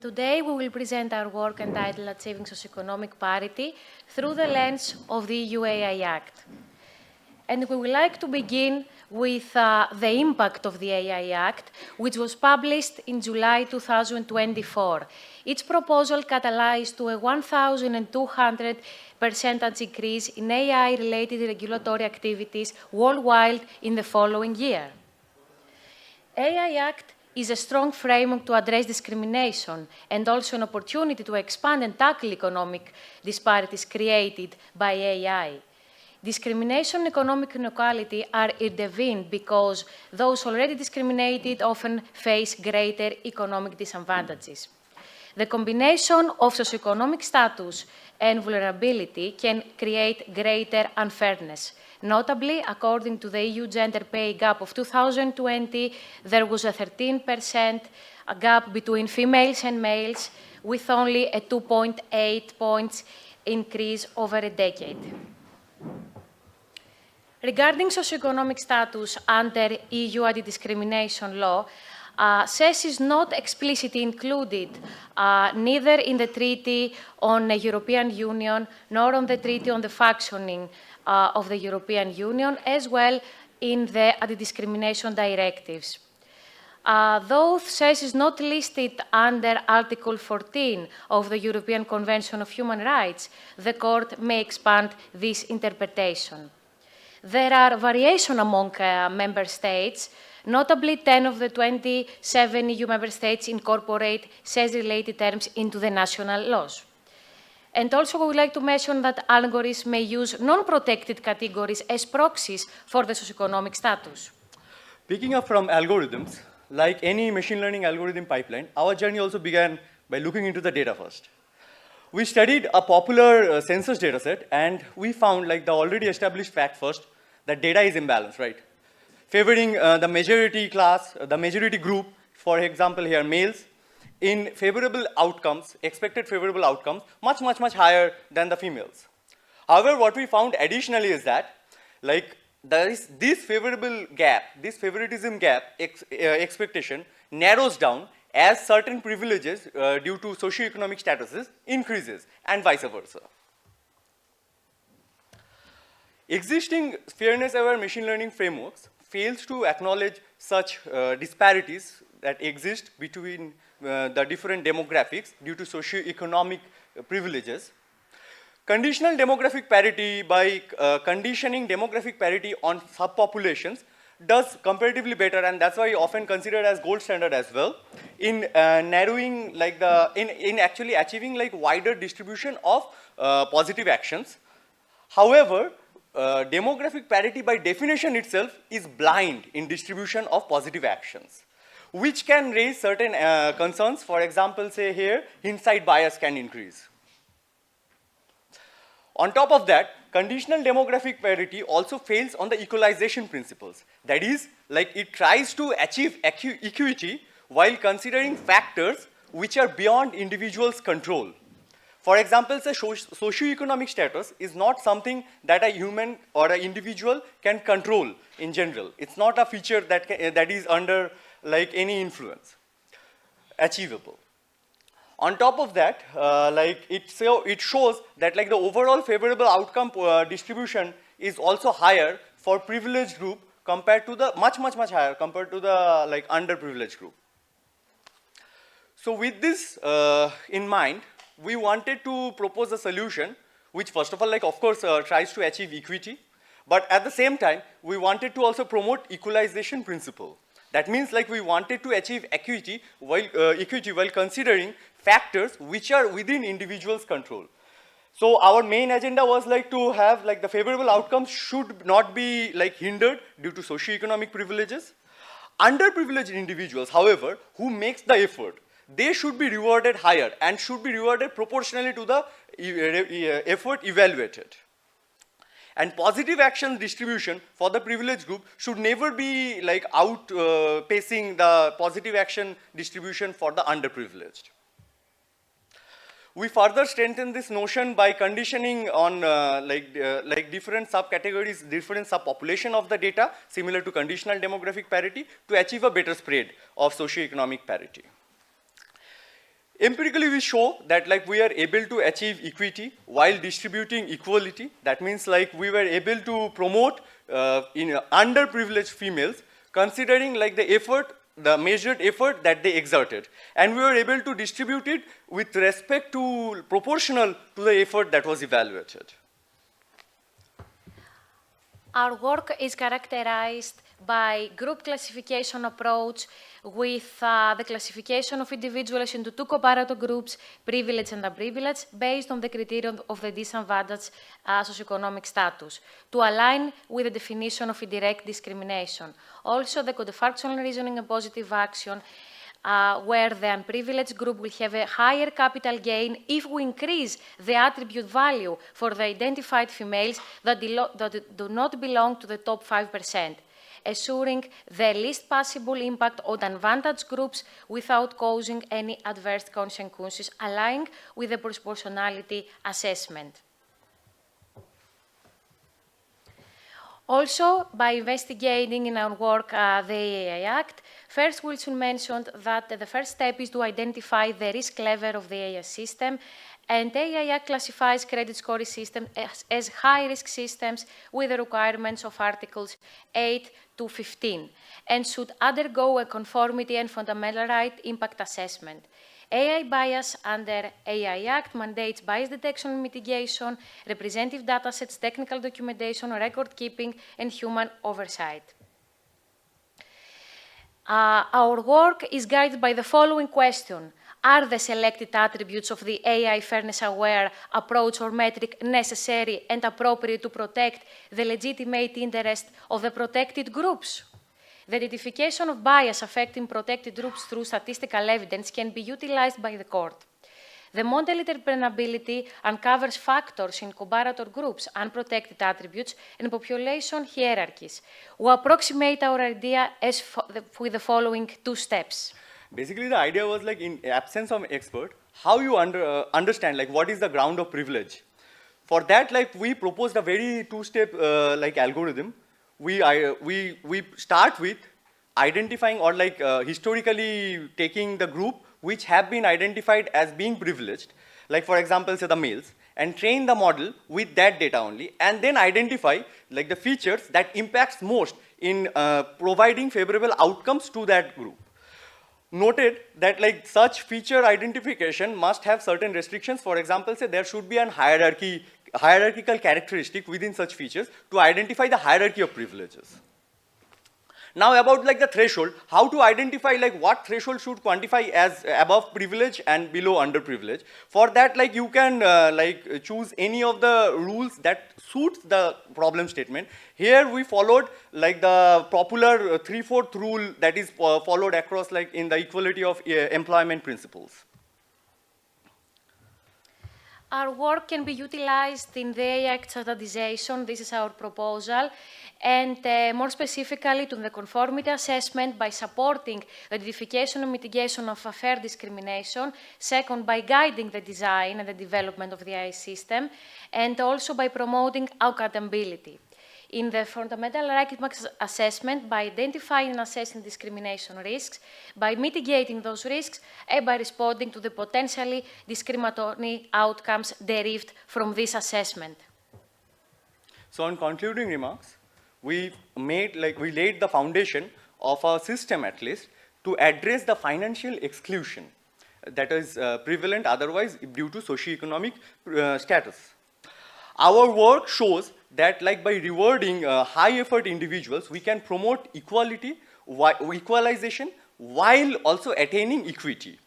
Today we will present our work entitled Achieving Socio-Economic Parity through the lens of the EU AI Act. And we would like to begin with the impact of the AI Act, which was published in July 2024. Its proposal catalyzed to a 1,200% increase in AI-related regulatory activities worldwide in the following year. AI Act is a strong framework to address discrimination and also an opportunity to expand and tackle economic disparities created by AI. Discrimination and economic inequality are intervened because those already discriminated often face greater economic disadvantages. The combination of socioeconomic status and vulnerability can create greater unfairness. Notably, according to the EU gender pay gap of 2020, there was a 13% gap between females and males, with only a 2.8 points increase over a decade. Regarding socioeconomic status under EU anti-discrimination law, CES is not explicitly included neither in the Treaty on the European Union nor on the Treaty on the Functioning of the European Union, as well in the anti-discrimination directives. Though CES is not listed under Article 14 of the European Convention of Human Rights, the Court may expand this interpretation. There are variations among member states. Notably, 10 of the 27 EU member states incorporate CES-related terms into the national laws. And also, we would like to mention that algorithms may use non-protected categories as proxies for the socioeconomic status. Picking up from algorithms, like any machine learning algorithm pipeline, our journey also began by looking into the data first. We studied a popular census dataset, and we found, like the already established fact first, that data is imbalanced, right? Favoring the majority class, the majority group, for example here, males, in favorable outcomes, expected favorable outcomes, much higher than the females. However, what we found additionally is that, like, there is this favorable gap, this favoritism gap expectation narrows down as certain privileges due to socioeconomic statuses increases, and vice versa. Existing fairness-aware machine learning frameworks fails to acknowledge such disparities that exist between the different demographics due to socioeconomic privileges. Conditional demographic parity by conditioning demographic parity on subpopulations does comparatively better, and that's why often considered as gold standard as well in narrowing, like in actually achieving like wider distribution of positive actions. However, demographic parity by definition itself is blind in distribution of positive actions, which can raise certain concerns. For example, say here, hindsight bias can increase. On top of that, conditional demographic parity also fails on the equalization principles. That is, like it tries to achieve equity while considering factors which are beyond individuals' control. For example, say socioeconomic status is not something that a human or an individual can control in general. It's not a feature that is under like any influence achievable. On top of that, it shows that like the overall favorable outcome distribution is also higher for privileged group compared to the much higher compared to the like underprivileged group. So with this in mind, we wanted to propose a solution which first of all, like of course, tries to achieve equity, but at the same time, we wanted to also promote equalization principle. That means like we wanted to achieve equity while considering factors which are within individuals' control. So our main agenda was like to have like the favorable outcomes should not be like hindered due to socioeconomic privileges. Underprivileged individuals, however, who makes the effort, they should be rewarded higher and should be rewarded proportionally to the effort evaluated. And positive action distribution for the privileged group should never be like outpacing the positive action distribution for the underprivileged. We further strengthen this notion by conditioning on different subcategories, different subpopulation of the data, similar to conditional demographic parity, to achieve a better spread of socioeconomic parity. Empirically, we show that like we are able to achieve equity while distributing equality. That means like we were able to promote in underprivileged females, considering like the effort, the measured effort that they exerted. And we were able to distribute it with respect to proportional to the effort that was evaluated. Our work is characterized by group classification approach with the classification of individuals into two comparator groups, privileged and unprivileged, based on the criterion of the disadvantaged socioeconomic status, to align with the definition of indirect discrimination. Also, the counterfactual reasoning and positive action where the unprivileged group will have a higher capital gain if we increase the attribute value for the identified females that do not belong to the top 5%, assuring the least possible impact on advantaged groups without causing any adverse consequences, aligning with the proportionality assessment. Also, by investigating in our work the AI Act, first Wilson mentioned that the first step is to identify the risk level of the AI system, and AI Act classifies credit scoring systems as high-risk systems with the requirements of Articles 8 to 15, and should undergo a conformity and fundamental right impact assessment. AI bias under AI Act mandates bias detection and mitigation, representative datasets, technical documentation, record keeping, and human oversight. Our work is guided by the following question. Are the selected attributes of the AI fairness-aware approach or metric necessary and appropriate to protect the legitimate interest of the protected groups? The identification of bias affecting protected groups through statistical evidence can be utilized by the court. The model interpretability uncovers factors in comparator groups, unprotected attributes, and population hierarchies. We approximate our idea with the following two steps. Basically, the idea was like in absence of expert, how you understand like what is the ground of privilege. For that, like we proposed a very two-step like algorithm. We start with identifying or like historically taking the group which have been identified as being privileged, like for example, say the males, and train the model with that data only, and then identify like the features that impacts most in providing favorable outcomes to that group. Noted that like such feature identification must have certain restrictions. For example, say there should be an hierarchical characteristic within such features to identify the hierarchy of privileges. Now about like the threshold, how to identify like what threshold should quantify as above privilege and below underprivilege. For that, like you can like choose any of the rules that suits the problem statement. Here we followed like the popular 3/4 rule that is followed across like in the equality of employment principles. Our work can be utilized in the AI Act standardization. This is our proposal. And more specifically to the conformity assessment by supporting the identification and mitigation of unfair discrimination. Second, by guiding the design and the development of the AI system. And also by promoting accountability. In the fundamental right impact assessment, by identifying and assessing discrimination risks, by mitigating those risks, and by responding to the potentially discriminatory outcomes derived from this assessment. So in concluding remarks, we laid the foundation of our system at least to address the financial exclusion that is prevalent otherwise due to socio-economic status. Our work shows that like by rewarding high effort individuals, we can promote equalization while also attaining equity.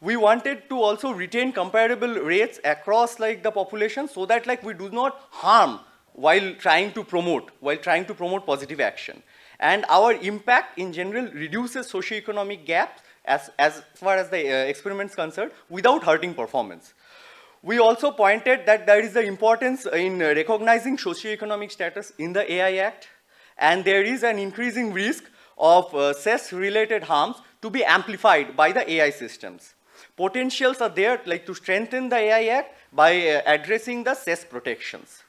We wanted to also retain comparable rates across like the population so that like we do not harm while trying to promote positive action. And our impact in general reduces socio-economic gaps as far as the experiment is concerned without hurting performance. We also pointed that there is the importance in recognizing socio-economic status in the AI Act, and there is an increasing risk of CES-related harms to be amplified by the AI systems. Potentials are there like to strengthen the AI Act by addressing the CES protections.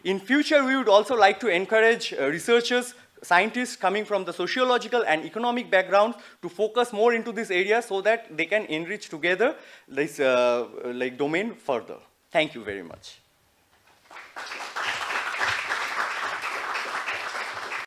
In future, we would also like to encourage researchers scientists coming from the sociological and economic backgrounds to focus more into this area so that they can enrich together this like domain further. Thank you very much.